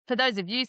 For those of you,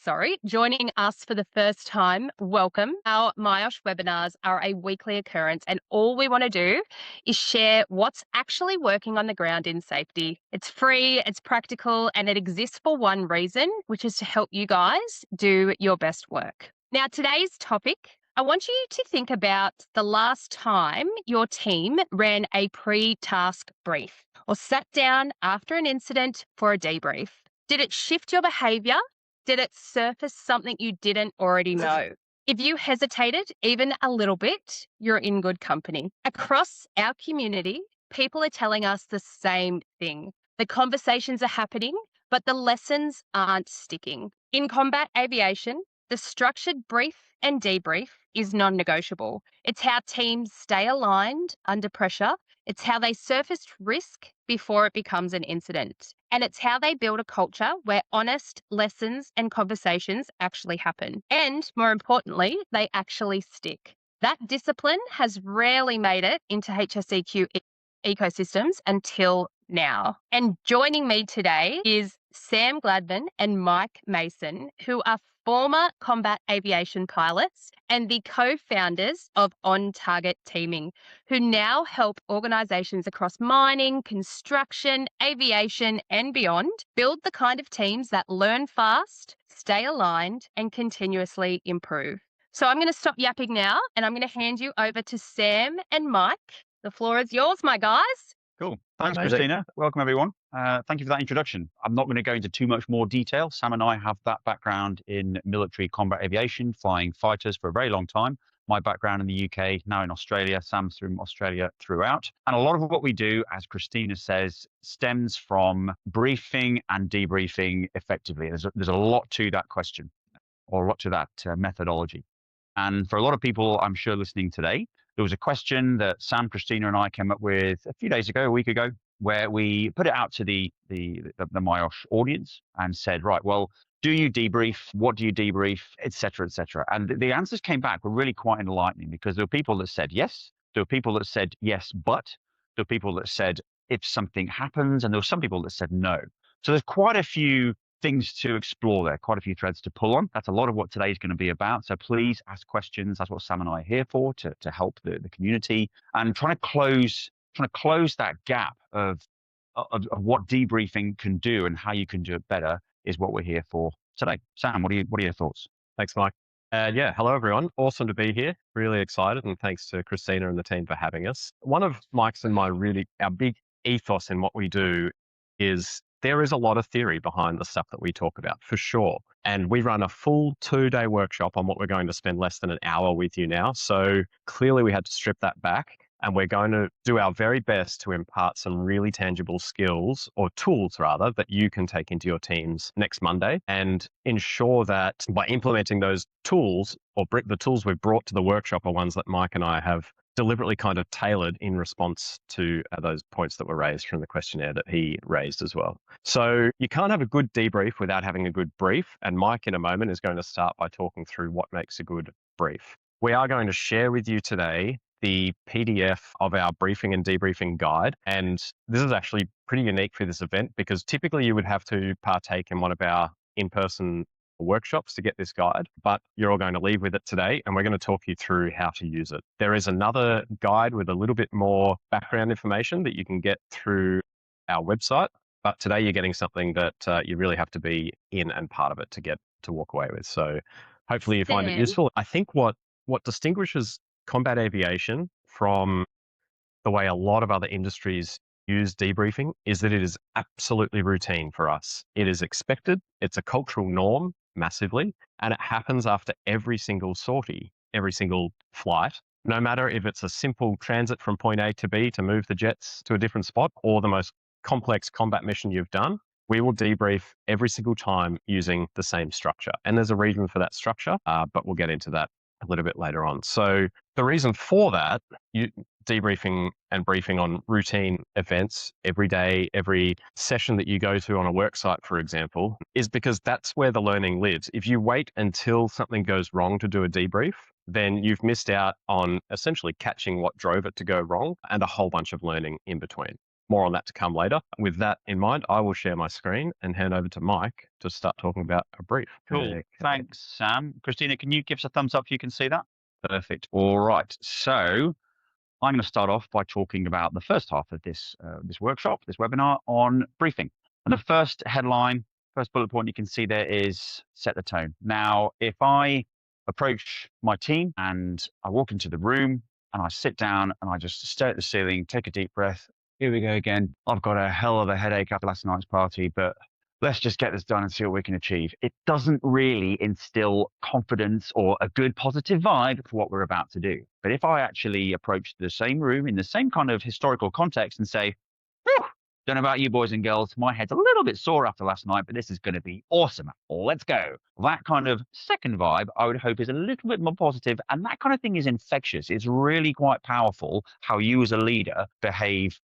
joining us for the first time, welcome. Our MyOsh webinars are a weekly occurrence, and all we want to do is share what's actually working on the ground in safety. It's free, it's practical, and it exists for one reason, which is to help you guys do your best work. Now, today's topic, I want you to think about the last time your team ran a pre-task brief or sat down after an incident for a debrief. Did it shift your behaviour? Did it surface something you didn't already know? If you hesitated even a little bit, you're in good company. Across our community, people are telling us the same thing. The conversations are happening, but the lessons aren't sticking. In combat aviation, the structured brief and debrief is non-negotiable. It's how teams stay aligned under pressure. It's how they surface risk before it becomes an incident. And it's how they build a culture where honest lessons and conversations actually happen. And more importantly, they actually stick. That discipline has rarely made it into HSEQ ecosystems until now. And joining me today is Sam Gladman and Mike Mason, who are former combat aviation pilots and the co-founders of On Target Teaming, who now help organisations across mining, construction, aviation and beyond build the kind of teams that learn fast, stay aligned and continuously improve. So I'm going to stop yapping now and I'm going to hand you over to Sam and Mike. The floor is yours, my guys. Cool. Thanks, Christina. Welcome, everyone. Thank you for that introduction. I'm not going to go into too much more detail. Sam and I have that background in military combat aviation, flying fighters for a very long time. My background in the UK, now in Australia. Sam's from Australia throughout. And a lot of what we do, as Christina says, stems from briefing and debriefing effectively. There's a lot to that question, or a lot to that methodology. And for a lot of people, I'm sure listening today, there was a question that Sam, Christina, and I came up with a few days ago, a week ago, where we put it out to the MyOsh audience and said, right, well, do you debrief? What do you debrief? Et cetera, et cetera. And the answers came back were really quite enlightening, because there were people that said yes, there were people that said yes, but there were people that said if something happens, and there were some people that said no. So there's quite a few things to explore there, quite a few threads to pull on. That's a lot of what today is going to be about. So please ask questions. That's what Sam and I are here for, to help the community and trying to close that gap of what debriefing can do and how you can do it better is what we're here for today. Sam, what are your thoughts? Thanks, Mike. Yeah, hello everyone. Awesome to be here. Really excited, and thanks to Christina and the team for having us. One of Mike's and our big ethos in what we do is there is a lot of theory behind the stuff that we talk about, for sure. And we run a full 2-day workshop on what we're going to spend less than an hour with you now. So clearly we had to strip that back, and we're going to do our very best to impart some really tangible skills, or tools rather, that you can take into your teams next Monday, and ensure that by implementing those tools, or the tools we've brought to the workshop are ones that Mike and I have deliberately kind of tailored in response to those points that were raised from the questionnaire that he raised as well. So you can't have a good debrief without having a good brief. And Mike in a moment is going to start by talking through what makes a good brief. We are going to share with you today the PDF of our briefing and debriefing guide. And this is actually pretty unique for this event, because typically you would have to partake in one of our in-person workshops to get this guide, but you're all going to leave with it today, and we're going to talk you through how to use it. There is another guide with a little bit more background information that you can get through our website, but today you're getting something that you really have to be in and part of it to walk away with. So hopefully you find it useful. I think what distinguishes combat aviation from the way a lot of other industries use debriefing is that it is absolutely routine for us. It is expected. It's a cultural norm massively, and it happens after every single sortie, every single flight, no matter if it's a simple transit from point A to B to move the jets to a different spot, or the most complex combat mission you've done. We will debrief every single time using the same structure. And there's a reason for that structure, but we'll get into that a little bit later on. So the reason for that, debriefing and briefing on routine events every day, every session that you go to on a work site, for example, is because that's where the learning lives. If you wait until something goes wrong to do a debrief, then you've missed out on essentially catching what drove it to go wrong and a whole bunch of learning in between. More on that to come later. With that in mind, I will share my screen and hand over to Mike to start talking about a brief. Cool. Okay. Thanks, Sam. Christina, can you give us a thumbs up if you can see that? Perfect. All right. So I'm going to start off by talking about the first half of this workshop, this webinar on briefing. And the first headline, first bullet point you can see there is set the tone. Now, if I approach my team and I walk into the room and I sit down and I just stare at the ceiling, take a deep breath. Here we go again. I've got a hell of a headache after last night's party, but let's just get this done and see what we can achieve. It doesn't really instill confidence or a good positive vibe for what we're about to do. But if I actually approach the same room in the same kind of historical context and say, don't know about you boys and girls, my head's a little bit sore after last night, but this is going to be awesome. Let's go. That kind of second vibe, I would hope, is a little bit more positive, and that kind of thing is infectious. It's really quite powerful how you as a leader behave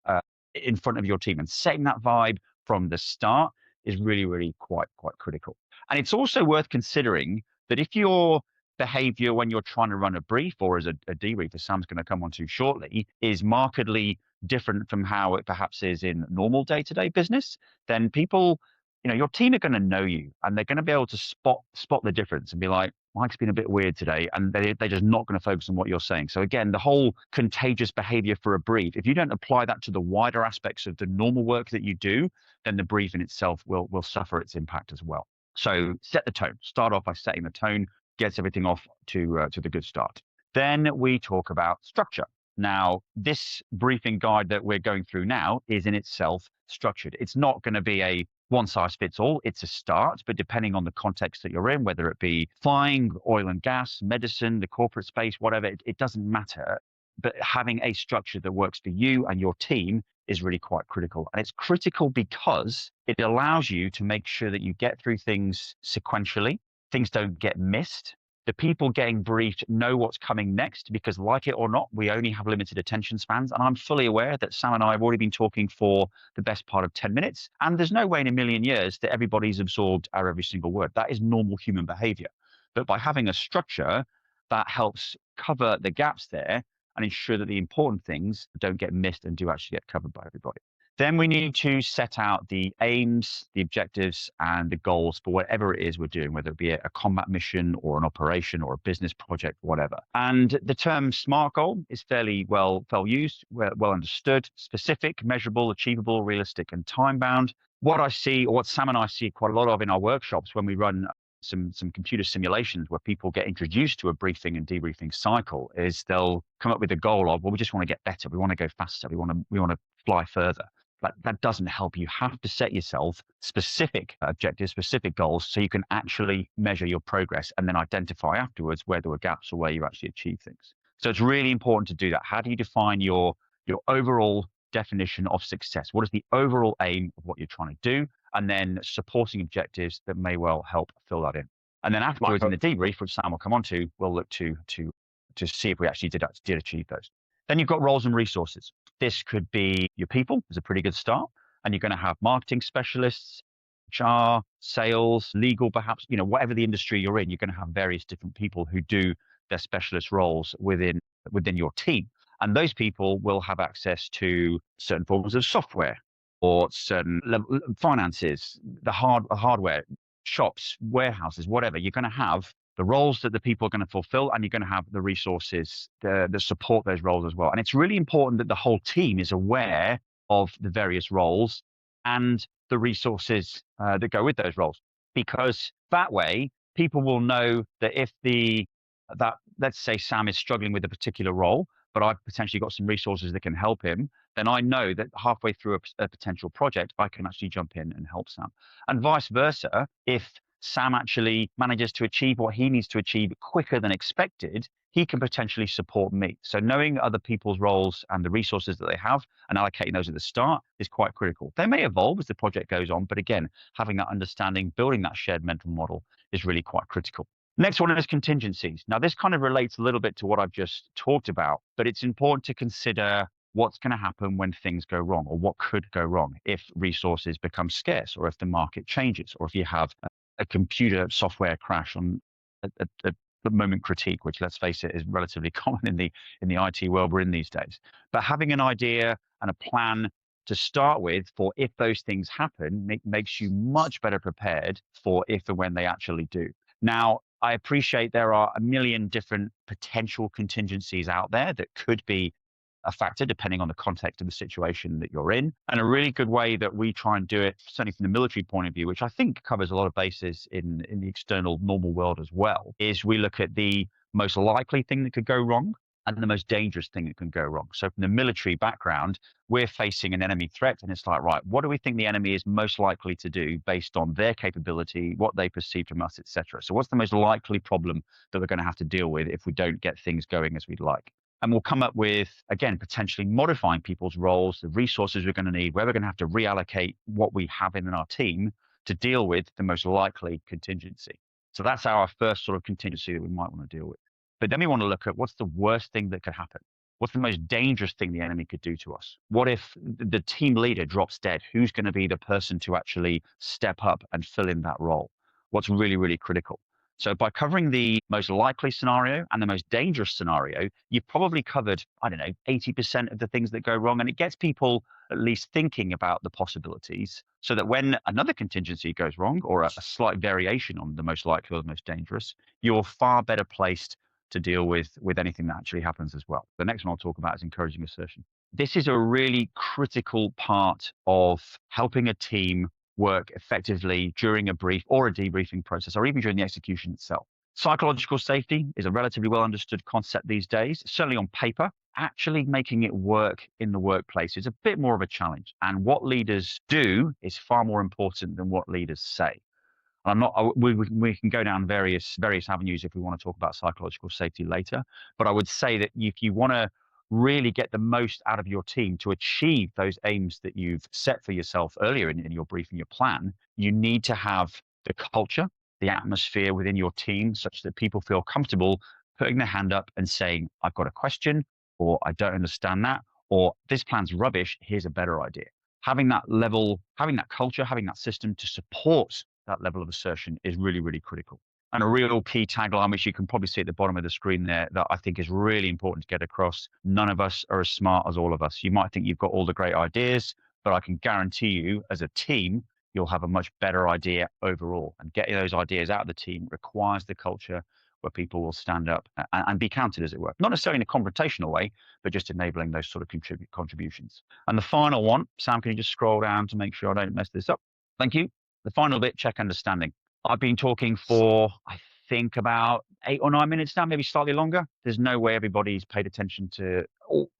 in front of your team, and setting that vibe from the start is really, really quite critical. And it's also worth considering that if your behavior when you're trying to run a brief or as a debrief, as Sam's going to come on to shortly, is markedly different from how it perhaps is in normal day-to-day business, then people, your team are going to know you and they're going to be able to spot the difference and be like, Mike's been a bit weird today, and they're just not going to focus on what you're saying. So again, the whole contagious behavior for a brief, if you don't apply that to the wider aspects of the normal work that you do, then the brief in itself will suffer its impact as well. So set the tone. Start off by setting the tone, gets everything off to the good start. Then we talk about structure. Now, this briefing guide that we're going through now is in itself structured. It's not going to be a one size fits all. It's a start, but depending on the context that you're in, whether it be flying, oil and gas, medicine, the corporate space, whatever, it doesn't matter. But having a structure that works for you and your team is really quite critical. And it's critical because it allows you to make sure that you get through things sequentially, things don't get missed. The people getting briefed know what's coming next because, like it or not, we only have limited attention spans. And I'm fully aware that Sam and I have already been talking for the best part of 10 minutes. And there's no way in a million years that everybody's absorbed our every single word. That is normal human behavior. But by having a structure, that helps cover the gaps there and ensure that the important things don't get missed and do actually get covered by everybody. Then we need to set out the aims, the objectives, and the goals for whatever it is we're doing, whether it be a combat mission or an operation or a business project, whatever. And the term SMART goal is fairly well used, well understood, specific, measurable, achievable, realistic, and time-bound. What I see, or what Sam and I see quite a lot of in our workshops when we run some computer simulations where people get introduced to a briefing and debriefing cycle, is they'll come up with a goal of, well, we just want to get better, we want to go faster, we want to fly further. But that doesn't help. You have to set yourself specific objectives, specific goals, so you can actually measure your progress and then identify afterwards where there were gaps or where you actually achieve things. So it's really important to do that. How do you define your overall definition of success? What is the overall aim of what you're trying to do? And then supporting objectives that may well help fill that in. And then afterwards in the debrief, which Sam will come on to, we'll look to see if we actually did achieve those. Then you've got roles and resources. This could be your people, is a pretty good start. And you're going to have marketing specialists, HR, sales, legal, perhaps, whatever the industry you're in, you're going to have various different people who do their specialist roles within your team. And those people will have access to certain forms of software or certain finances, the hardware, shops, warehouses, whatever. You're going to have the roles that the people are going to fulfill, and you're going to have the resources that support those roles as well. And it's really important that the whole team is aware of the various roles and the resources that go with those roles, because that way people will know that if let's say Sam is struggling with a particular role, but I've potentially got some resources that can help him, then I know that halfway through a potential project, I can actually jump in and help Sam. And vice versa, if Sam actually manages to achieve what he needs to achieve quicker than expected, he can potentially support me. So knowing other people's roles and the resources that they have and allocating those at the start is quite critical. They may evolve as the project goes on, but again, having that understanding, building that shared mental model is really quite critical. Next one is contingencies. Now, this kind of relates a little bit to what I've just talked about, but it's important to consider what's going to happen when things go wrong, or what could go wrong if resources become scarce, or if the market changes, or if you have a computer software crash on a moment critique, which, let's face it, is relatively common in the IT world we're in these days. But having an idea and a plan to start with for if those things happen makes you much better prepared for if and when they actually do. Now, I appreciate there are a million different potential contingencies out there that could be a factor depending on the context of the situation that you're in. And a really good way that we try and do it, certainly from the military point of view, which I think covers a lot of bases in the external normal world as well, is we look at the most likely thing that could go wrong and the most dangerous thing that can go wrong. So from the military background, we're facing an enemy threat, and it's like, right, what do we think the enemy is most likely to do based on their capability, what they perceive from us, etc. So what's the most likely problem that we're going to have to deal with if we don't get things going as we'd like? And we'll come up with, again, potentially modifying people's roles, the resources we're going to need, where we're going to have to reallocate what we have in our team to deal with the most likely contingency. So that's our first sort of contingency that we might want to deal with. But then we want to look at what's the worst thing that could happen? What's the most dangerous thing the enemy could do to us? What if the team leader drops dead? Who's going to be the person to actually step up and fill in that role? What's really, really critical? So by covering the most likely scenario and the most dangerous scenario, you've probably covered, 80% of the things that go wrong. And it gets people at least thinking about the possibilities so that when another contingency goes wrong, or a slight variation on the most likely or the most dangerous, you're far better placed to deal with anything that actually happens as well. The next one I'll talk about is encouraging assertion. This is a really critical part of helping a team work effectively during a brief or a debriefing process, or even during the execution itself. Psychological safety is a relatively well understood concept these days, certainly on paper. Actually making it work in the workplace is a bit more of a challenge. And what leaders do is far more important than what leaders say. I'm not. We can go down various avenues if we want to talk about psychological safety later. But I would say that if you want to really get the most out of your team to achieve those aims that you've set for yourself earlier in your briefing, your plan, you need to have the culture, the atmosphere within your team, such that people feel comfortable putting their hand up and saying, "I've got a question," or "I don't understand that," or "This plan's rubbish. Here's a better idea." Having that level, having that culture, having that system to support that level of assertion is really, really critical. And a real key tagline, which you can probably see at the bottom of the screen there, that I think is really important to get across: none of us are as smart as all of us. You might think you've got all the great ideas, but I can guarantee you, as a team, you'll have a much better idea overall. And getting those ideas out of the team requires the culture where people will stand up and be counted, as it were. Not necessarily in a confrontational way, but just enabling those sort of contributions. And the final one, Sam, can you just scroll down to make sure I don't mess this up? Thank you. The final bit, check understanding. I've been talking for, I think, about 8 or 9 minutes now, maybe slightly longer. There's no way everybody's paid attention to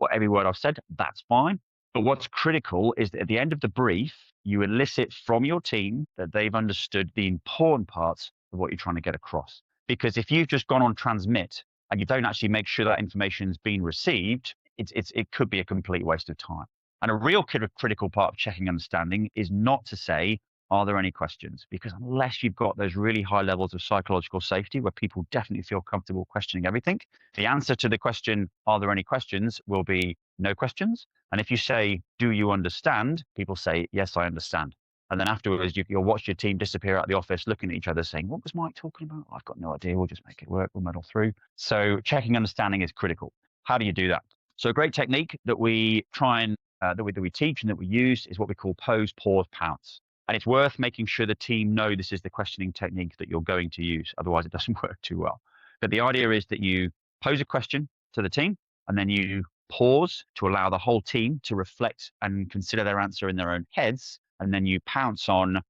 every word I've said. That's fine. But what's critical is that at the end of the brief, you elicit from your team that they've understood the important parts of what you're trying to get across. Because if you've just gone on transmit and you don't actually make sure that information's been received, it could be a complete waste of time. And a real critical part of checking understanding is not to say, "Are there any questions?" Because unless you've got those really high levels of psychological safety where people definitely feel comfortable questioning everything, the answer to the question, "Are there any questions?" will be no questions. And if you say, "Do you understand?" people say, "Yes, I understand." And then afterwards, you'll watch your team disappear out of the office looking at each other saying, "What was Mike talking about? I've got no idea. We'll just make it work. We'll muddle through." So checking understanding is critical. How do you do that? So a great technique that we try and that we teach and that we use is what we call pose, pause, pounce. And it's worth making sure the team know this is the questioning technique that you're going to use. Otherwise, it doesn't work too well. But the idea is that you pose a question to the team, and then you pause to allow the whole team to reflect and consider their answer in their own heads. And then you pounce on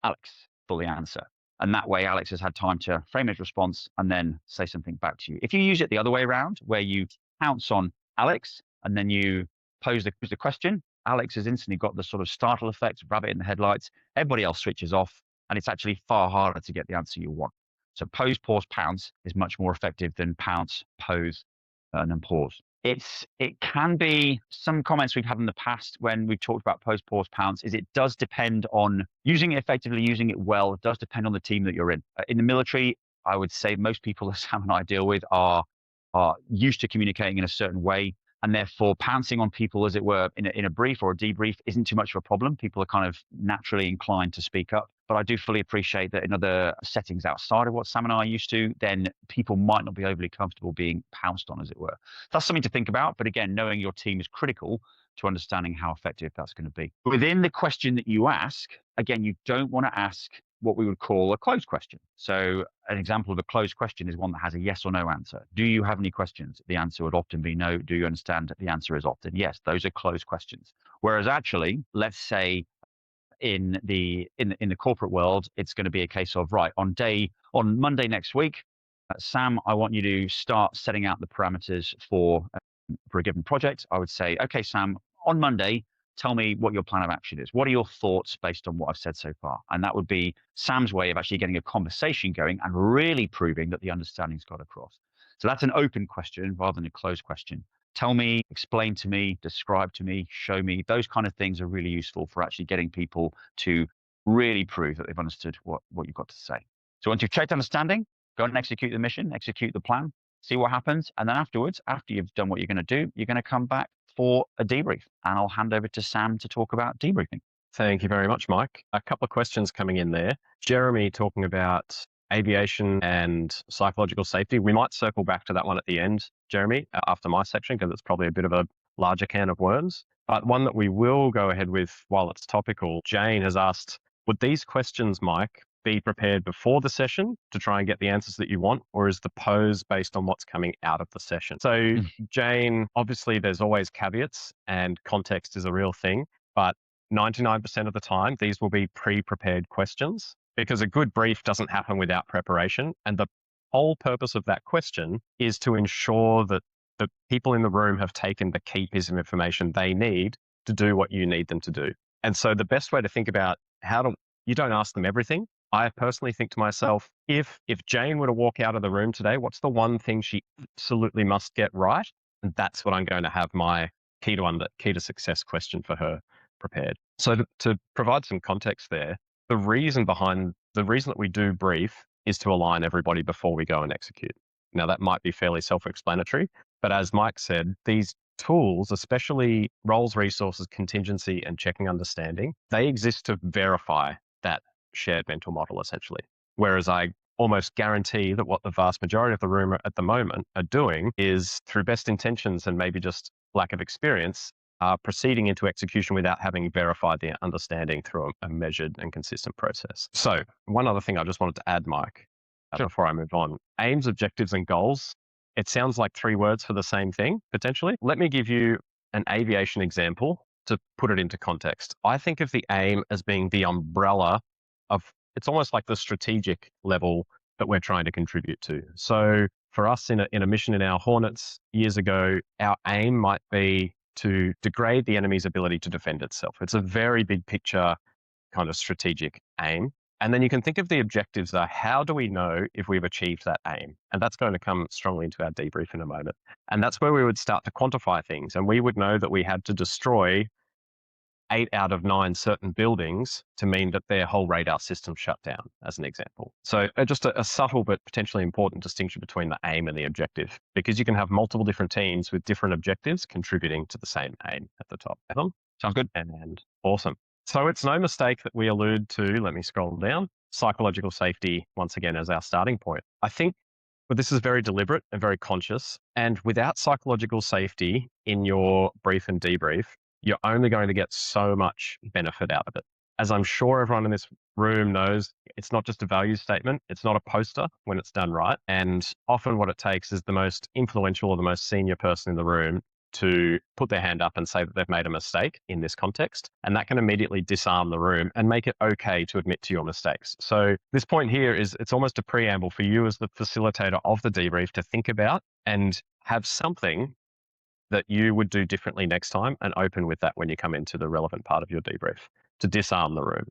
Alex for the answer. And that way, Alex has had time to frame his response and then say something back to you. If you use it the other way around, where you pounce on Alex and then you pose the question, Alex has instantly got the sort of startle effect, rabbit in the headlights. Everybody else switches off, and it's actually far harder to get the answer you want. So pose, pause, pounce is much more effective than pounce, pose, and then pause. It can be, some comments we've had in the past when we've talked about pose, pause, pounce, is it does depend on using it effectively, using it well. It does depend on the team that you're in. In the military, I would say most people that Sam and I deal with are used to communicating in a certain way, and therefore pouncing on people, as it were, in a brief or a debrief isn't too much of a problem. People are kind of naturally inclined to speak up. But I do fully appreciate that in other settings outside of what Sam and I are used to, then people might not be overly comfortable being pounced on, as it were. That's something to think about. But again, knowing your team is critical to understanding how effective that's going to be. Within the question that you ask, again, you don't want to ask what we would call a closed question. So an example of a closed question is one that has a yes or no answer. Do you have any questions? The answer would often be no. Do you understand? The answer is often yes. Those are closed questions. Whereas actually, let's say in the corporate world, it's going to be a case of, right, on Monday next week, Sam, I want you to start setting out the parameters for a given project. I would say, okay, Sam, on Monday, tell me what your plan of action is. What are your thoughts based on what I've said so far? And that would be Sam's way of actually getting a conversation going and really proving that the understanding's got across. So that's an open question rather than a closed question. Tell me, explain to me, describe to me, show me. Those kind of things are really useful for actually getting people to really prove that they've understood what you've got to say. So once you've checked understanding, go and execute the mission, execute the plan, see what happens. And then afterwards, after you've done what you're going to do, you're going to come back for a debrief. And I'll hand over to Sam to talk about debriefing. Thank you very much, Mike. A couple of questions coming in there. Jeremy talking about aviation and psychological safety. We might circle back to that one at the end, Jeremy, after my section, because it's probably a bit of a larger can of worms. But one that we will go ahead with while it's topical, Jane has asked, would these questions, Mike, be prepared before the session to try and get the answers that you want, or is the pose based on what's coming out of the session? So Jane, obviously there's always caveats and context is a real thing, but 99% of the time, these will be pre-prepared questions because a good brief doesn't happen without preparation. And the whole purpose of that question is to ensure that the people in the room have taken the key piece of information they need to do what you need them to do. And so the best way to think about you don't ask them everything. I personally think to myself, if Jane were to walk out of the room today, what's the one thing she absolutely must get right? And that's what I'm going to have my key to success question for her prepared. So to provide some context there, the reason that we do brief is to align everybody before we go and execute. Now that might be fairly self-explanatory, but as Mike said, these tools, especially roles, resources, contingency, and checking understanding, they exist to verify that shared mental model essentially. Whereas I almost guarantee that what the vast majority of the room at the moment are doing is, through best intentions and maybe just lack of experience, are proceeding into execution without having verified the understanding through a measured and consistent process. So one other thing I just wanted to add, Mike, before I move on, aims, objectives, and goals. It sounds like 3 words for the same thing, potentially. Let me give you an aviation example to put it into context. I think of the aim as being the umbrella of, it's almost like the strategic level that we're trying to contribute to. So for us in a mission in our Hornets years ago, our aim might be to degrade the enemy's ability to defend itself. It's a very big picture kind of strategic aim. And then you can think of the objectives are, how do we know if we've achieved that aim? And that's going to come strongly into our debrief in a moment. And that's where we would start to quantify things. And we would know that we had to destroy 8 out of 9 certain buildings to mean that their whole radar system shut down, as an example. So just a subtle but potentially important distinction between the aim and the objective, because you can have multiple different teams with different objectives contributing to the same aim at the top. Sounds good. And awesome. So it's no mistake that we allude to, let me scroll down, psychological safety once again as our starting point. I think this is very deliberate and very conscious. And without psychological safety in your brief and debrief, you're only going to get so much benefit out of it. As I'm sure everyone in this room knows, it's not just a value statement. It's not a poster when it's done right. And often what it takes is the most influential or the most senior person in the room to put their hand up and say that they've made a mistake in this context. And that can immediately disarm the room and make it okay to admit to your mistakes. So this point here is, it's almost a preamble for you as the facilitator of the debrief to think about and have something that you would do differently next time, and open with that when you come into the relevant part of your debrief to disarm the room.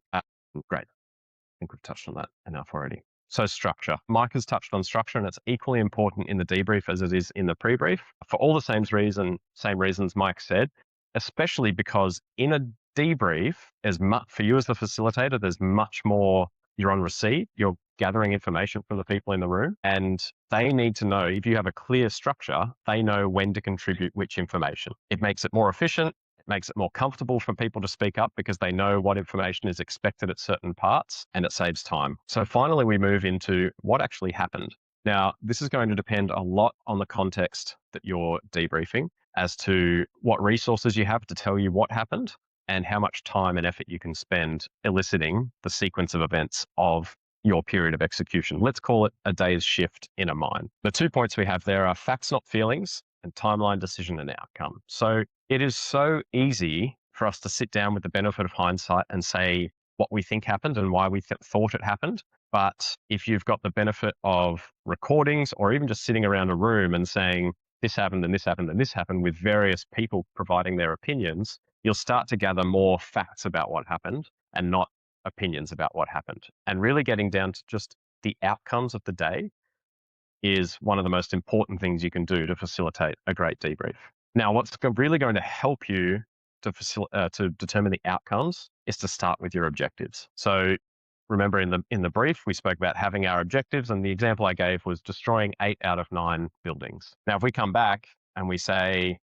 Great. I think we've touched on that enough already. So structure. Mike has touched on structure, and it's equally important in the debrief as it is in the pre-brief for all the same reasons Mike said, especially because in a debrief, for you as the facilitator, there's much more you're on receipt, you're gathering information from the people in the room, and they need to know, if you have a clear structure, they know when to contribute which information. It makes it more efficient. It makes it more comfortable for people to speak up because they know what information is expected at certain parts, and it saves time. So finally, we move into what actually happened. Now, this is going to depend a lot on the context that you're debriefing as to what resources you have to tell you what happened and how much time and effort you can spend eliciting the sequence of events of your period of execution. Let's call it a day's shift in a mine. The 2 points we have there are facts, not feelings, and timeline, decision, and outcome. So it is so easy for us to sit down with the benefit of hindsight and say what we think happened and why we thought it happened. But if you've got the benefit of recordings or even just sitting around a room and saying, this happened and this happened and this happened, with various people providing their opinions, you'll start to gather more facts about what happened and not opinions about what happened. And really getting down to just the outcomes of the day is one of the most important things you can do to facilitate a great debrief. Now, what's really going to help you to determine the outcomes is to start with your objectives. So remember in the brief, we spoke about having our objectives, and the example I gave was destroying 8 out of 9 buildings. Now, if we come back and we say,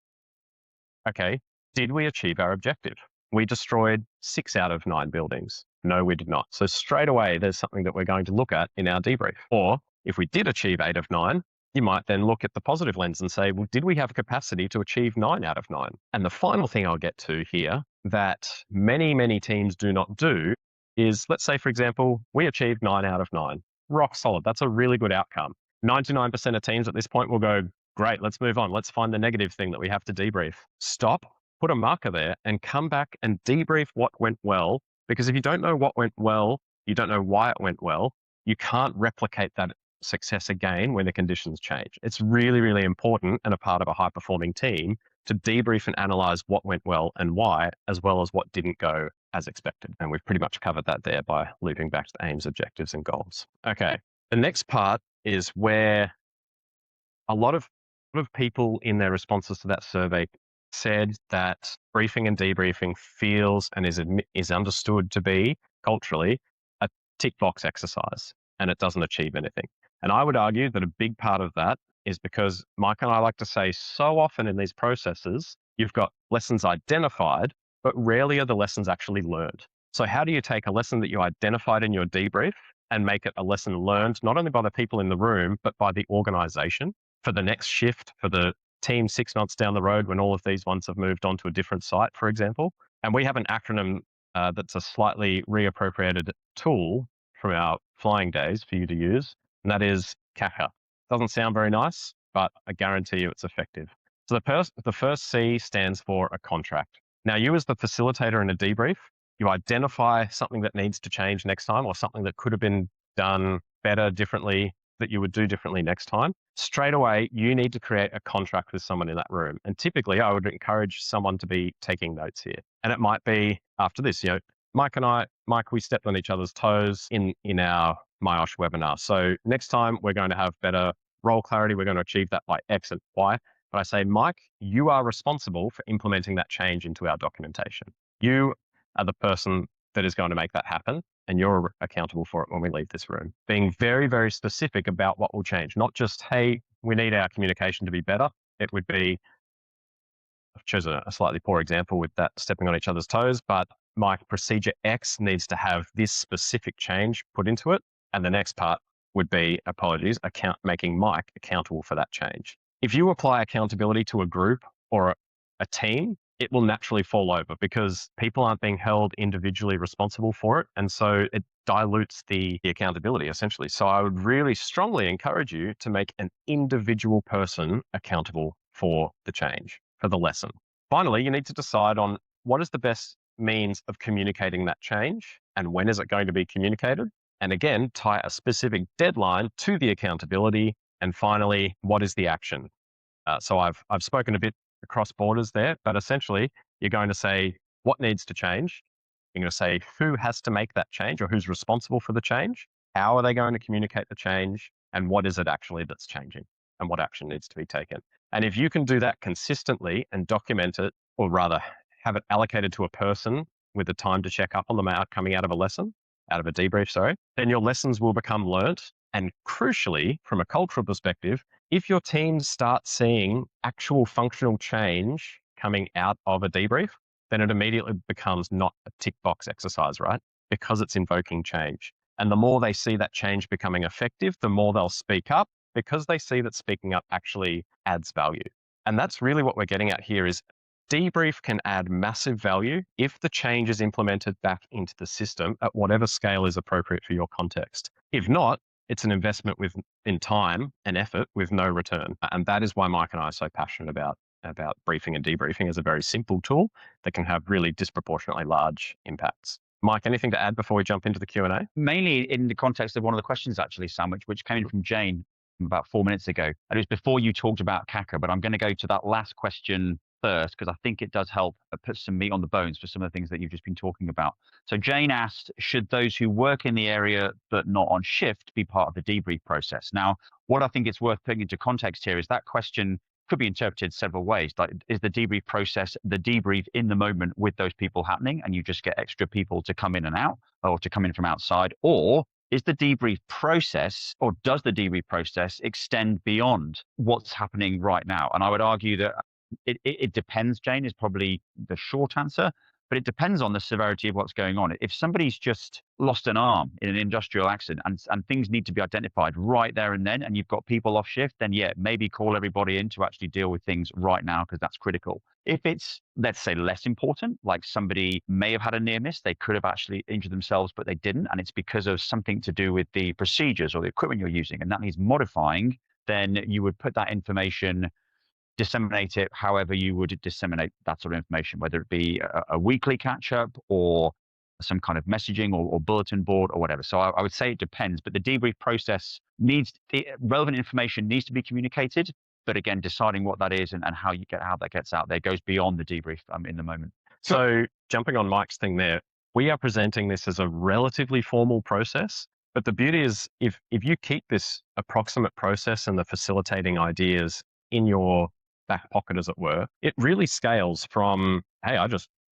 okay, did we achieve our objective? We destroyed 6 out of 9 buildings. No, we did not. So straight away, there's something that we're going to look at in our debrief. Or if we did achieve 8 of 9, you might then look at the positive lens and say, well, did we have capacity to achieve 9 out of 9? And the final thing I'll get to here that many, many teams do not do is, let's say, for example, we achieved 9 out of 9. Rock solid. That's a really good outcome. 99% of teams at this point will go, great, let's move on. Let's find the negative thing that we have to debrief. Stop, put a marker there, and come back and debrief what went well. Because if you don't know what went well, you don't know why it went well, you can't replicate that success again when the conditions change. It's really, really important and a part of a high-performing team to debrief and analyze what went well and why, as well as what didn't go as expected. And we've pretty much covered that there by looping back to the aims, objectives, and goals. Okay, the next part is where a lot of people in their responses to that survey said that briefing and debriefing feels and is understood to be culturally a tick box exercise, and it doesn't achieve anything. And I would argue that a big part of that is because Mike and I like to say so often in these processes, you've got lessons identified, but rarely are the lessons actually learned. So how do you take a lesson that you identified in your debrief and make it a lesson learned, not only by the people in the room, but by the organization for the next shift, for the team 6 months down the road when all of these ones have moved on to a different site, for example? And we have an acronym that's a slightly reappropriated tool from our flying days for you to use, and that is CACA. Doesn't sound very nice, but I guarantee you it's effective. So the first C stands for a contract. Now, you as the facilitator in a debrief, you identify something that needs to change next time or something that could have been done better, differently, that you would do differently next time. Straight away, you need to create a contract with someone in that room. And typically, I would encourage someone to be taking notes here. And it might be after this, Mike, we stepped on each other's toes in our MyOsh webinar. So next time we're going to have better role clarity. We're going to achieve that by X and Y. But I say, Mike, you are responsible for implementing that change into our documentation. You are the person that is going to make that happen, and you're accountable for it when we leave this room. Being very, very specific about what will change, not just, hey, we need our communication to be better. It would be, I've chosen a slightly poor example with that stepping on each other's toes, but my procedure X needs to have this specific change put into it. And the next part would be, making Mike accountable for that change. If you apply accountability to a group or a team, it will naturally fall over because people aren't being held individually responsible for it. And so it dilutes the accountability essentially. So I would really strongly encourage you to make an individual person accountable for the change, for the lesson. Finally, you need to decide on what is the best means of communicating that change and when is it going to be communicated? And again, tie a specific deadline to the accountability. And finally, what is the action? So I've spoken a bit across borders there, but essentially you're going to say what needs to change. You're going to say who has to make that change or who's responsible for the change. How are they going to communicate the change? And what is it actually that's changing and what action needs to be taken? And if you can do that consistently and document it, or rather have it allocated to a person with the time to check up on them coming out of a lesson, out of a debrief, sorry, then your lessons will become learnt. And crucially, from a cultural perspective, if your teams start seeing actual functional change coming out of a debrief, then it immediately becomes not a tick box exercise, right? Because it's invoking change. And the more they see that change becoming effective, the more they'll speak up because they see that speaking up actually adds value. And that's really what we're getting at here is debrief can add massive value if the change is implemented back into the system at whatever scale is appropriate for your context. If not, it's an investment in time and effort with no return. And that is why Mike and I are so passionate about briefing and debriefing as a very simple tool that can have really disproportionately large impacts. Mike, anything to add before we jump into the Q&A? Mainly in the context of one of the questions, actually, Sam, which came in from Jane about 4 minutes ago. And it was before you talked about CACA, but I'm going to go to that last question first, because I think it does help put some meat on the bones for some of the things that you've just been talking about. So Jane asked, should those who work in the area but not on shift be part of the debrief process? Now, what I think it's worth putting into context here is that question could be interpreted several ways. Like, is the debrief process the debrief in the moment with those people happening, and you just get extra people to come in and out, or to come in from outside? Or is the debrief process, or does the debrief process extend beyond what's happening right now? And I would argue that it depends, Jane, is probably the short answer, but it depends on the severity of what's going on. If somebody's just lost an arm in an industrial accident and things need to be identified right there and then, and you've got people off shift, then yeah, maybe call everybody in to actually deal with things right now, because that's critical. If it's, let's say, less important, like somebody may have had a near miss, they could have actually injured themselves, but they didn't, and it's because of something to do with the procedures or the equipment you're using, and that needs modifying, then you would put that information, disseminate it however you would disseminate that sort of information, whether it be a weekly catch-up or some kind of messaging or bulletin board or whatever. So I would say it depends, but the debrief process relevant information needs to be communicated, but again, deciding what that is and how that gets out there goes beyond the debrief in the moment. So jumping on Mike's thing there, we are presenting this as a relatively formal process, but the beauty is if you keep this approximate process and the facilitating ideas in your back pocket, as it were, it really scales from, hey,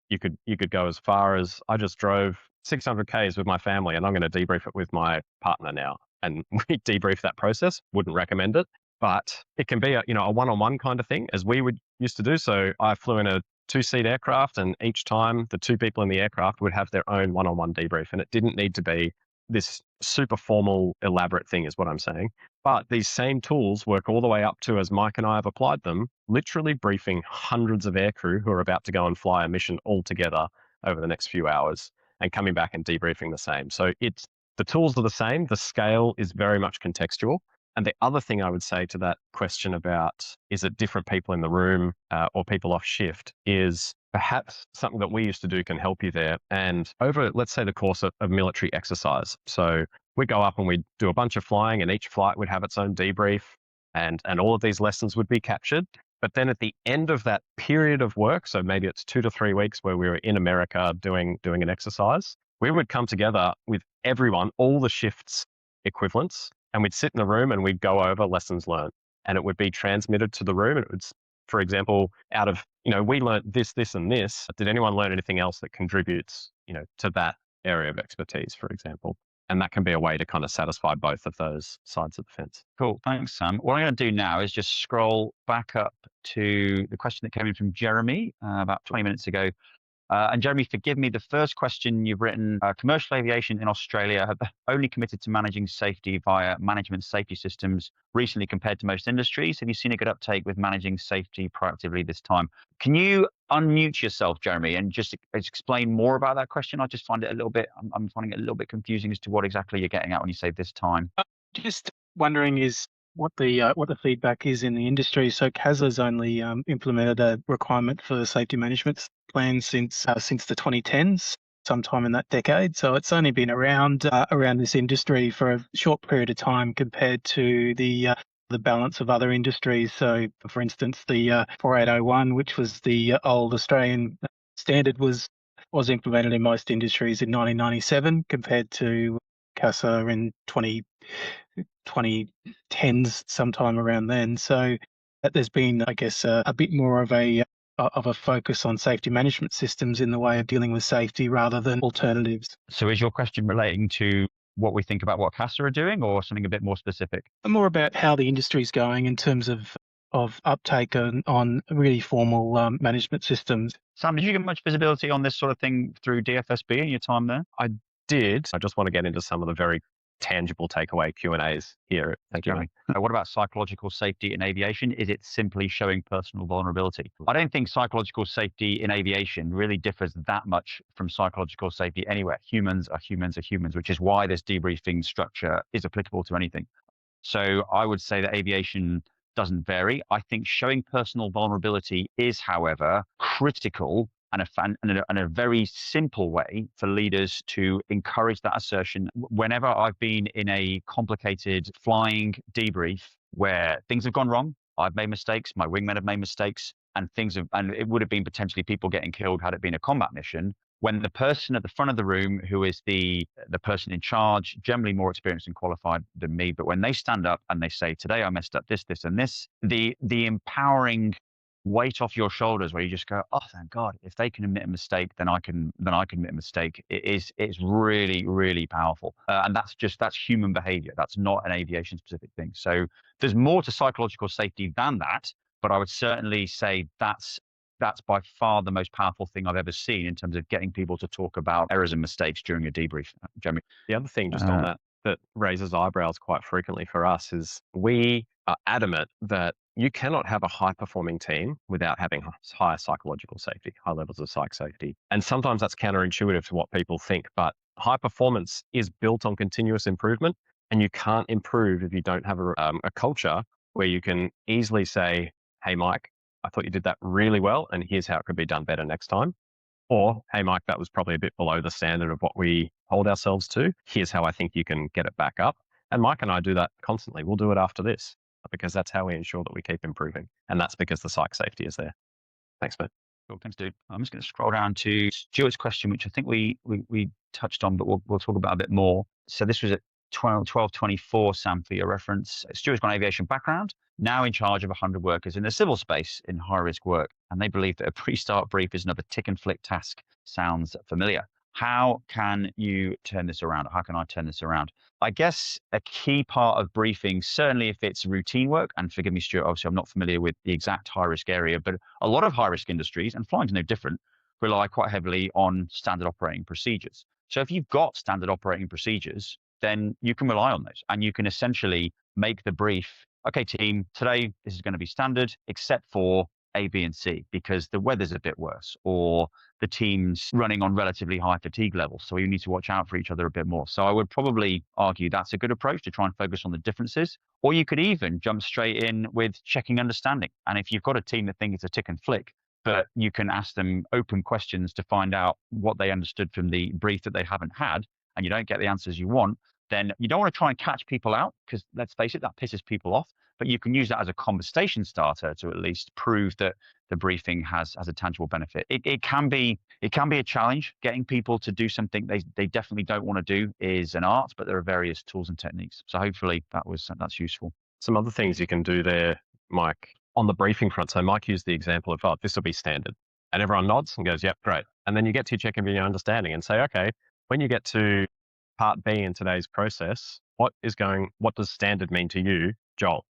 you could go as far as, I just drove 600 Ks with my family and I'm going to debrief it with my partner now. And we debrief that process, wouldn't recommend it, but it can be a one-on-one kind of thing, as we used to do. So I flew in a 2-seat aircraft, and each time the 2 people in the aircraft would have their own one-on-one debrief, and it didn't need to be this super formal, elaborate thing, is what I'm saying. But these same tools work all the way up to, as Mike and I have applied them, literally briefing hundreds of aircrew who are about to go and fly a mission all together over the next few hours, and coming back and debriefing the same. So the tools are the same. The scale is very much contextual. And the other thing I would say to that question about, is it different people in the room or people off shift, is perhaps something that we used to do can help you there. And over, let's say, the course of military exercise. So we go up and we do a bunch of flying, and each flight would have its own debrief, and all of these lessons would be captured. But then at the end of that period of work, so maybe it's 2 to 3 weeks where we were in America doing an exercise, we would come together with everyone, all the shifts equivalents, and we'd sit in the room and we'd go over lessons learned, and it would be transmitted to the room. And it would, for example, out of, we learned this, and this, did anyone learn anything else that contributes, to that area of expertise, for example? And that can be a way to kind of satisfy both of those sides of the fence. Cool. Thanks, Sam. What I'm going to do now is just scroll back up to the question that came in from Jeremy about 20 minutes ago. And Jeremy, forgive me, the first question you've written, commercial aviation in Australia have only committed to managing safety via management safety systems recently compared to most industries. Have you seen a good uptake with managing safety proactively this time? Can you unmute yourself, Jeremy, and just explain more about that question? I just find it I'm finding it a little bit confusing as to what exactly you're getting at when you say this time. Just wondering is what the feedback is in the industry. So CASA's only implemented a requirement for safety management plans since the 2010s, sometime in that decade. So it's only been around this industry for a short period of time compared to the balance of other industries. So, for instance, the 4801, which was the old Australian standard, was implemented in most industries in 1997, compared to CASA in 2010s, sometime around then. So there's been, I guess, a bit more of a of a focus on safety management systems in the way of dealing with safety rather than alternatives. So is your question relating to what we think about what CASA are doing, or something a bit more specific? More about how the industry's going in terms of uptake on really formal management systems. Sam, did you get much visibility on this sort of thing through DFSB in your time there? I did. I just want to get into some of the very tangible takeaway Q&As here. Thank you, Jeremy. What about psychological safety in aviation? Is it simply showing personal vulnerability? I don't think psychological safety in aviation really differs that much from psychological safety anywhere. Humans are humans are humans, which is why this debriefing structure is applicable to anything. So I would say that aviation doesn't vary. I think showing personal vulnerability is, however, critical and a very simple way for leaders to encourage that assertion. Whenever I've been in a complicated flying debrief where things have gone wrong, I've made mistakes, my wingmen have made mistakes, and it would have been potentially people getting killed had it been a combat mission. When the person at the front of the room, who is the person in charge, generally more experienced and qualified than me, but when they stand up and they say, "Today I messed up this, this, and this," the empowering weight off your shoulders, where you just go, "Oh, thank God! If they can admit a mistake, then I can admit a mistake." It's really, really powerful, and that's human behavior. That's not an aviation specific thing. So there's more to psychological safety than that, but I would certainly say that's by far the most powerful thing I've ever seen in terms of getting people to talk about errors and mistakes during a debrief. Jeremy? The other thing just on that raises eyebrows quite frequently for us is we are adamant that you cannot have a high-performing team without having high psychological safety, high levels of psych safety. And sometimes that's counterintuitive to what people think, but high performance is built on continuous improvement, and you can't improve if you don't have a culture where you can easily say, "Hey, Mike, I thought you did that really well, and here's how it could be done better next time." Or, "Hey, Mike, that was probably a bit below the standard of what we hold ourselves to. Here's how I think you can get it back up." And Mike and I do that constantly. We'll do it after this because that's how we ensure that we keep improving. And that's because the psych safety is there. Thanks, mate. Cool, thanks, dude. I'm just going to scroll down to Stuart's question, which I think we touched on, but we'll talk about a bit more. So this was at 12:24, Sam, for your reference. Stuart's got an aviation background, now in charge of 100 workers in the civil space in high-risk work, and they believe that a pre-start brief is another tick-and-flick task. Sounds familiar. How can you turn this around? How can I turn this around? I guess a key part of briefing, certainly if it's routine work, and forgive me, Stuart, obviously I'm not familiar with the exact high-risk area, but a lot of high-risk industries, and flying's no different, rely quite heavily on standard operating procedures. So if you've got standard operating procedures, then you can rely on those, and you can essentially make the brief, "Okay, team, today this is going to be standard, except for A, B, and C, because the weather's a bit worse, or the team's running on relatively high fatigue levels, so you need to watch out for each other a bit more." So I would probably argue that's a good approach to try and focus on the differences. Or you could even jump straight in with checking understanding. And if you've got a team that think it's a tick and flick, but you can ask them open questions to find out what they understood from the brief that they haven't had, and you don't get the answers you want, then you don't want to try and catch people out, because let's face it, that pisses people off. But you can use that as a conversation starter to at least prove that the briefing has a tangible benefit. It can be a challenge. Getting people to do something they definitely don't want to do is an art, but there are various tools and techniques. So hopefully that's useful. Some other things you can do there, Mike, on the briefing front. So Mike used the example of, "Oh, this will be standard." And everyone nods and goes, "Yep, great." And then you get to check in your understanding and say, "Okay, when you get to part B in today's process, what does standard mean to you, Joel?"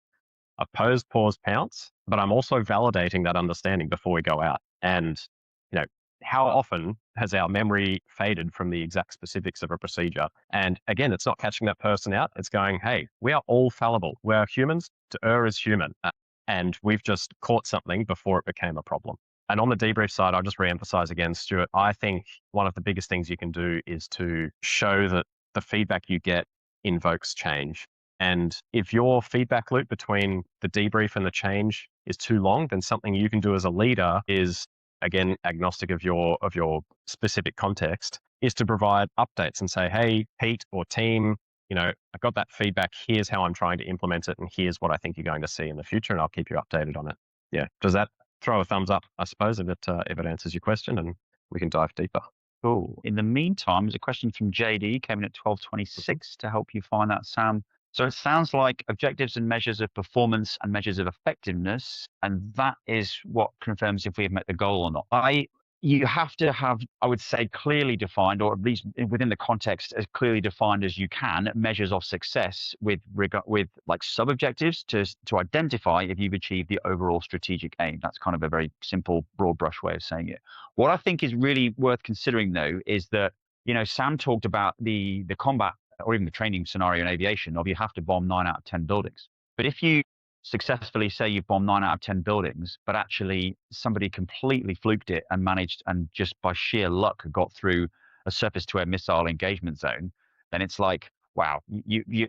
Oppose, pause, pounce, but I'm also validating that understanding before we go out. And, how often has our memory faded from the exact specifics of a procedure? And again, it's not catching that person out. It's going, "Hey, we are all fallible. We are humans. To err is human." And we've just caught something before it became a problem. And on the debrief side, I'll just reemphasize again, Stuart, I think one of the biggest things you can do is to show that the feedback you get invokes change. And if your feedback loop between the debrief and the change is too long, then something you can do as a leader is, again, agnostic of your specific context, is to provide updates and say, "Hey, Pete or team, I got that feedback. Here's how I'm trying to implement it, and here's what I think you're going to see in the future, and I'll keep you updated on it." Yeah. Does that throw a thumbs up, I suppose, if it answers your question, and we can dive deeper? Cool. In the meantime, there's a question from JD, came in at 12:26 to help you find that, Sam. So it sounds like objectives and measures of performance and measures of effectiveness, and that is what confirms if we have met the goal or not. You have to have, I would say, clearly defined, or at least within the context, as clearly defined as you can, measures of success with like sub-objectives to identify if you've achieved the overall strategic aim. That's kind of a very simple, broad brush way of saying it. What I think is really worth considering, though, is that, Sam talked about the combat or even the training scenario in aviation of you have to bomb 9 out of 10 buildings. But if you successfully say you've bombed 9 out of 10 buildings, but actually somebody completely fluked it and managed and just by sheer luck got through a surface-to-air missile engagement zone, then it's like, wow,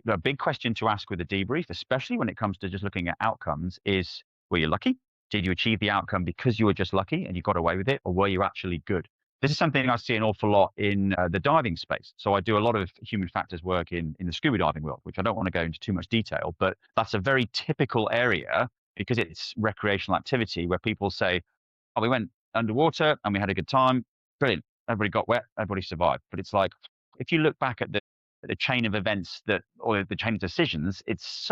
a big question to ask with a debrief, especially when it comes to just looking at outcomes, is, were you lucky? Did you achieve the outcome because you were just lucky and you got away with it, or were you actually good? This is something I see an awful lot in the diving space. So I do a lot of human factors work in the scuba diving world, which I don't want to go into too much detail, but that's a very typical area because it's recreational activity where people say, oh, we went underwater and we had a good time. Brilliant. Everybody got wet. Everybody survived. But it's like, if you look back at the chain of events or the chain of decisions, it's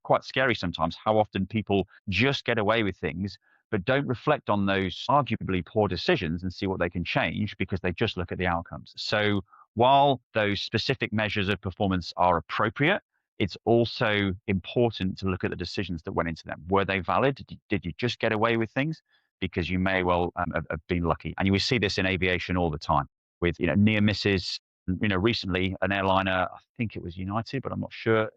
quite scary sometimes how often people just get away with things but don't reflect on those arguably poor decisions and see what they can change because they just look at the outcomes. So while those specific measures of performance are appropriate, it's also important to look at the decisions that went into them. Were they valid? Did you just get away with things? Because you may well have been lucky. And you will see this in aviation all the time with near misses. Recently an airliner, I think it was United, but I'm not sure,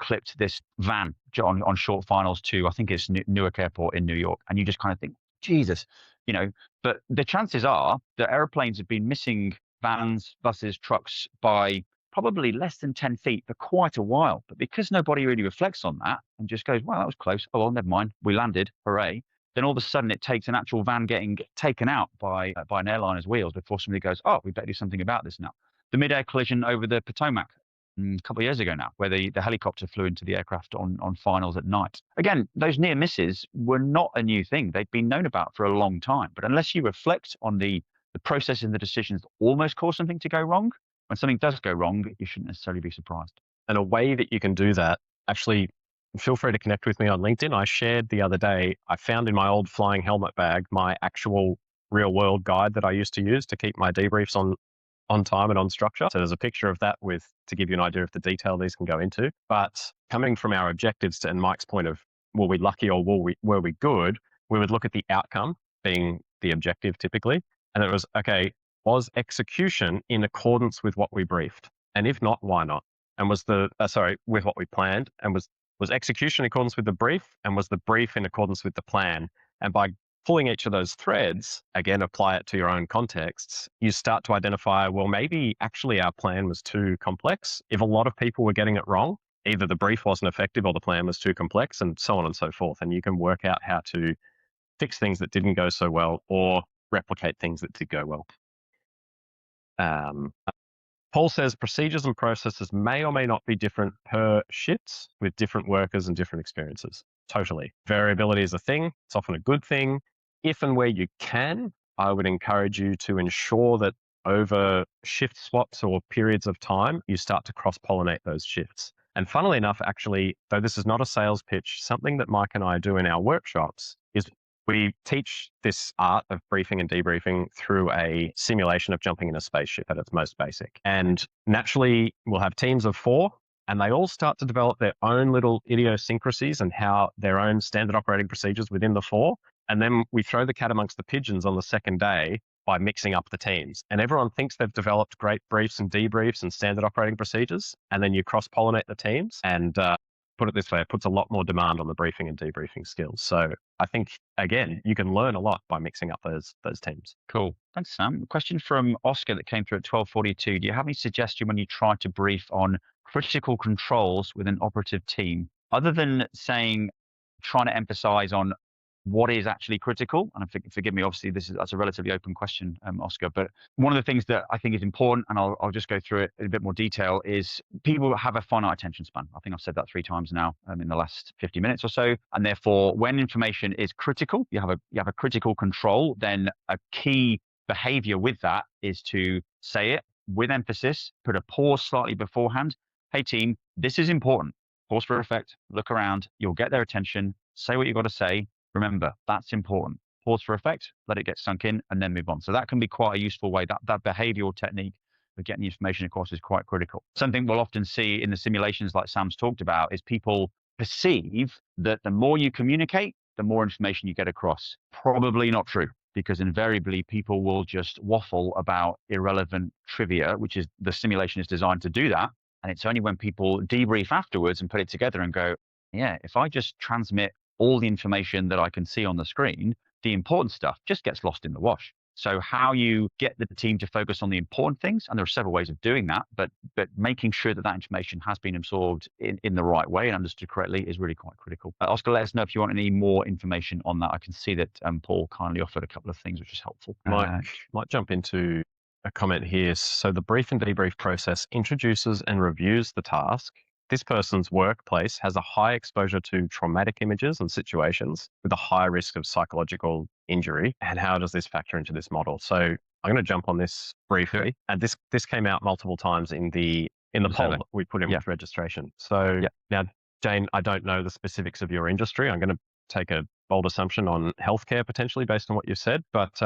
clipped this van on short finals to, I think it's Newark Airport in New York. And you just kind of think, Jesus, but the chances are that airplanes have been missing vans, buses, trucks by probably less than 10 feet for quite a while. But because nobody really reflects on that and just goes, well, that was close. Oh, well, never mind. We landed. Hooray. Then all of a sudden it takes an actual van getting taken out by an airliner's wheels before somebody goes, oh, we better do something about this now. The mid-air collision over the Potomac a couple of years ago now, where the helicopter flew into the aircraft on finals at night. Again, those near misses were not a new thing. They'd been known about for a long time. But unless you reflect on the process and the decisions that almost cause something to go wrong, when something does go wrong, you shouldn't necessarily be surprised. And a way that you can do that, actually, feel free to connect with me on LinkedIn. I shared the other day, I found in my old flying helmet bag my actual real world guide that I used to use to keep my debriefs on time and on structure. So there's a picture of that to give you an idea of the detail these can go into. But coming from our objectives and Mike's point of, were we lucky or were we good? We would look at the outcome being the objective typically. And it was, okay, was execution in accordance with what we briefed? And if not, why not? And was with what we planned? And was execution in accordance with the brief? And was the brief in accordance with the plan? And by pulling each of those threads, again, apply it to your own contexts, you start to identify, well, maybe actually our plan was too complex. If a lot of people were getting it wrong, either the brief wasn't effective or the plan was too complex and so on and so forth. And you can work out how to fix things that didn't go so well or replicate things that did go well. Paul says procedures and processes may or may not be different per shifts with different workers and different experiences. Totally. Variability is a thing. It's often a good thing. If and where you can, I would encourage you to ensure that over shift swaps or periods of time, you start to cross-pollinate those shifts. And funnily enough, actually, though this is not a sales pitch, something that Mike and I do in our workshops is we teach this art of briefing and debriefing through a simulation of jumping in a spaceship at its most basic. And naturally, we'll have teams of 4, and they all start to develop their own little idiosyncrasies and how their own standard operating procedures within the 4. And then we throw the cat amongst the pigeons on the second day by mixing up the teams. And everyone thinks they've developed great briefs and debriefs and standard operating procedures. And then you cross-pollinate the teams. And put it this way, it puts a lot more demand on the briefing and debriefing skills. So I think, again, you can learn a lot by mixing up those teams. Cool. Thanks, Sam. A question from Oscar that came through at 12:42. Do you have any suggestion when you try to brief on critical controls with an operative team, other than saying, trying to emphasize on what is actually critical? And forgive me, obviously, that's a relatively open question, Oscar. But one of the things that I think is important, and I'll just go through it in a bit more detail, is people have a finite attention span. I think I've said that 3 times now in the last 50 minutes or so. And therefore, when information is critical, you have a critical control, then a key behavior with that is to say it with emphasis, put a pause slightly beforehand, hey team, this is important. Pause for effect, look around, you'll get their attention, say what you've got to say. Remember, that's important. Pause for effect, let it get sunk in, and then move on. So that can be quite a useful way. That behavioral technique of getting the information across is quite critical. Something we'll often see in the simulations like Sam's talked about is people perceive that the more you communicate, the more information you get across. Probably not true, because invariably people will just waffle about irrelevant trivia, which is the simulation is designed to do that. And it's only when people debrief afterwards and put it together and go, yeah, if I just transmit all the information that I can see on the screen, the important stuff just gets lost in the wash. So how you get the team to focus on the important things, and there are several ways of doing that, but making sure that that information has been absorbed in the right way and understood correctly is really quite critical. Oscar, let us know if you want any more information on that. I can see that Paul kindly offered a couple of things, which is helpful. Might jump into a comment here. So the brief and debrief process introduces and reviews the task. This person's workplace has a high exposure to traumatic images and situations with a high risk of psychological injury. And how does this factor into this model? So I'm going to jump on this briefly. And this came out multiple times in the poll that we put in with registration. So now, Jane, I don't know the specifics of your industry. I'm going to take a bold assumption on healthcare potentially based on what you said, but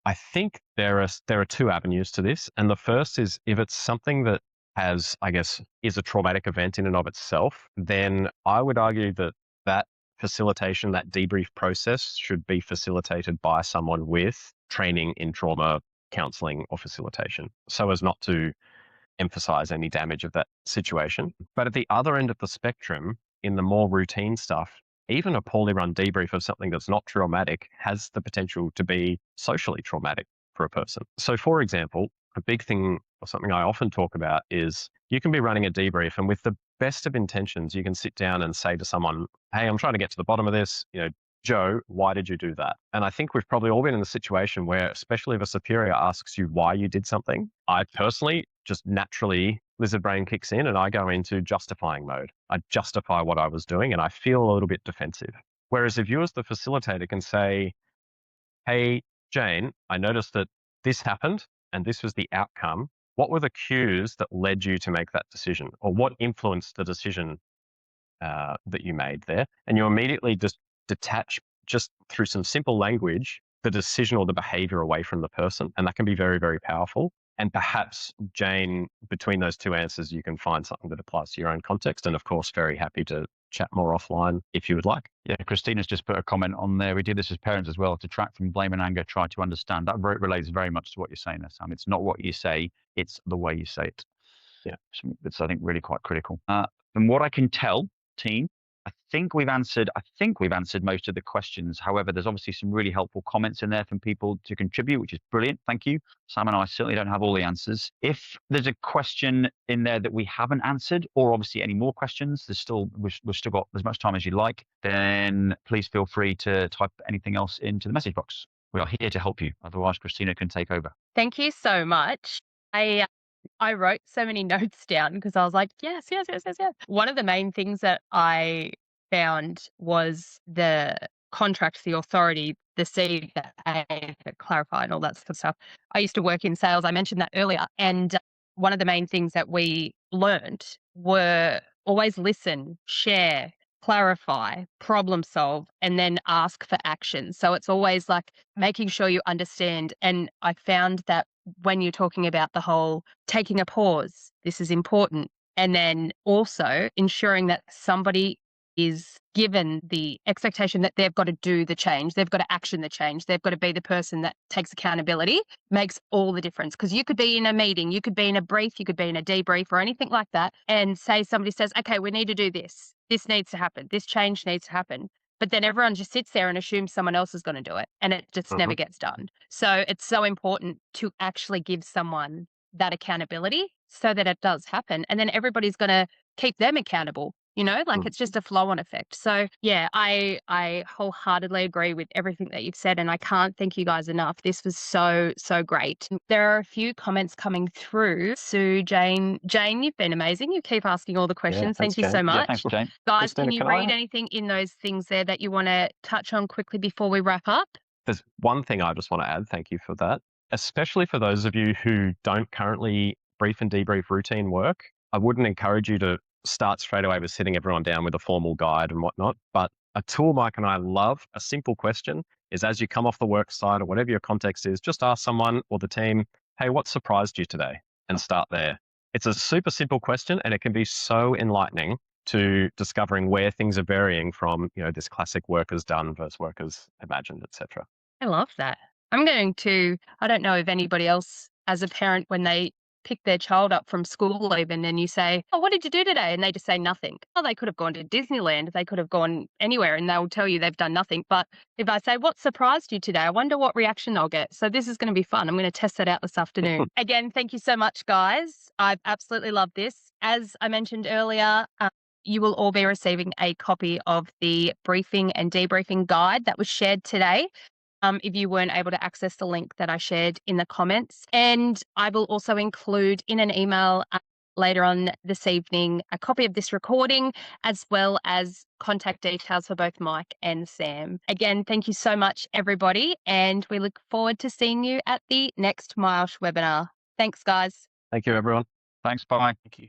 I think there are two avenues to this. And the first is if it's something that has, I guess, is a traumatic event in and of itself, then I would argue that facilitation, that debrief process should be facilitated by someone with training in trauma counseling or facilitation, so as not to emphasize any damage of that situation. But at the other end of the spectrum, in the more routine stuff, even a poorly run debrief of something that's not traumatic has the potential to be socially traumatic for a person. So for example, a big thing or something I often talk about is you can be running a debrief and with the best of intentions, you can sit down and say to someone, hey, I'm trying to get to the bottom of this. Joe, why did you do that? And I think we've probably all been in a situation where, especially if a superior asks you why you did something, I personally just naturally, lizard brain kicks in and I go into justifying mode. I justify what I was doing and I feel a little bit defensive. Whereas if you as the facilitator can say, hey, Jane, I noticed that this happened and this was the outcome. What were the cues that led you to make that decision? Or what influenced the decision that you made there? And you immediately just detach, just through some simple language, the decision or the behavior away from the person. And that can be very, very powerful. And perhaps, Jane, between those two answers, you can find something that applies to your own context. And of course, very happy to chat more offline if you would like. Yeah, Christina's just put a comment on there. We did this as parents as well, to track from blame and anger, try to understand. That relates very much to what you're saying there, Sam. It's not what you say, it's the way you say it. Yeah. It's, I think, really quite critical. From what I can tell, team, I think we've answered most of the questions. However, there's obviously some really helpful comments in there from people to contribute, which is brilliant. Thank you. Sam and I certainly don't have all the answers. If there's a question in there that we haven't answered, or obviously any more questions, we've still got as much time as you like, then please feel free to type anything else into the message box. We are here to help you. Otherwise, Christina can take over. Thank you so much. I wrote so many notes down because I was like, yes. One of the main things that I found was the contract, the authority, the C, the A, the clarify, and all that sort of stuff. I used to work in sales. I mentioned that earlier. And one of the main things that we learned were always listen, share, clarify, problem solve, and then ask for action. So it's always like making sure you understand. And I found that when you're talking about the whole taking a pause, this is important. And then also ensuring that somebody is given the expectation that they've got to do the change, they've got to action the change, they've got to be the person that takes accountability, makes all the difference. Because you could be in a meeting, you could be in a brief, you could be in a debrief or anything like that, and say somebody says, okay, we need to do this. This needs to happen. This change needs to happen. But then everyone just sits there and assumes someone else is going to do it, and it just never gets done. So it's so important to actually give someone that accountability so that it does happen. And then everybody's going to keep them accountable. It's just a flow-on effect. So yeah, I wholeheartedly agree with everything that you've said, and I can't thank you guys enough. This was so great. There are a few comments coming through. Sue, Jane, you've been amazing. You keep asking all the questions. Thanks, Thank you so much. Yeah, thanks, Jane. Guys, Christina, can you read anything in those things there that you want to touch on quickly before we wrap up? There's one thing I just want to add. Thank you for that. Especially for those of you who don't currently brief and debrief routine work, I wouldn't encourage you to start straight away with sitting everyone down with a formal guide and whatnot. But a tool Mike and I love, a simple question, is as you come off the work site or whatever your context is, just ask someone or the team, hey, what surprised you today? And start there. It's a super simple question, and it can be so enlightening to discovering where things are varying from, this classic workers done versus workers imagined, etc. I love that. I don't know if anybody else as a parent, when they pick their child up from school even, and you say, oh, what did you do today? And they just say nothing. Oh, they could have gone to Disneyland. They could have gone anywhere and they'll tell you they've done nothing. But if I say, what surprised you today? I wonder what reaction I'll get. So this is going to be fun. I'm going to test that out this afternoon. Again, thank you so much, guys. I've absolutely loved this. As I mentioned earlier, you will all be receiving a copy of the briefing and debriefing guide that was shared today. If you weren't able to access the link that I shared in the comments. And I will also include in an email later on this evening a copy of this recording, as well as contact details for both Mike and Sam. Again, thank you so much, everybody. And we look forward to seeing you at the next MyOsh webinar. Thanks, guys. Thank you, everyone. Thanks. Bye. Thank you.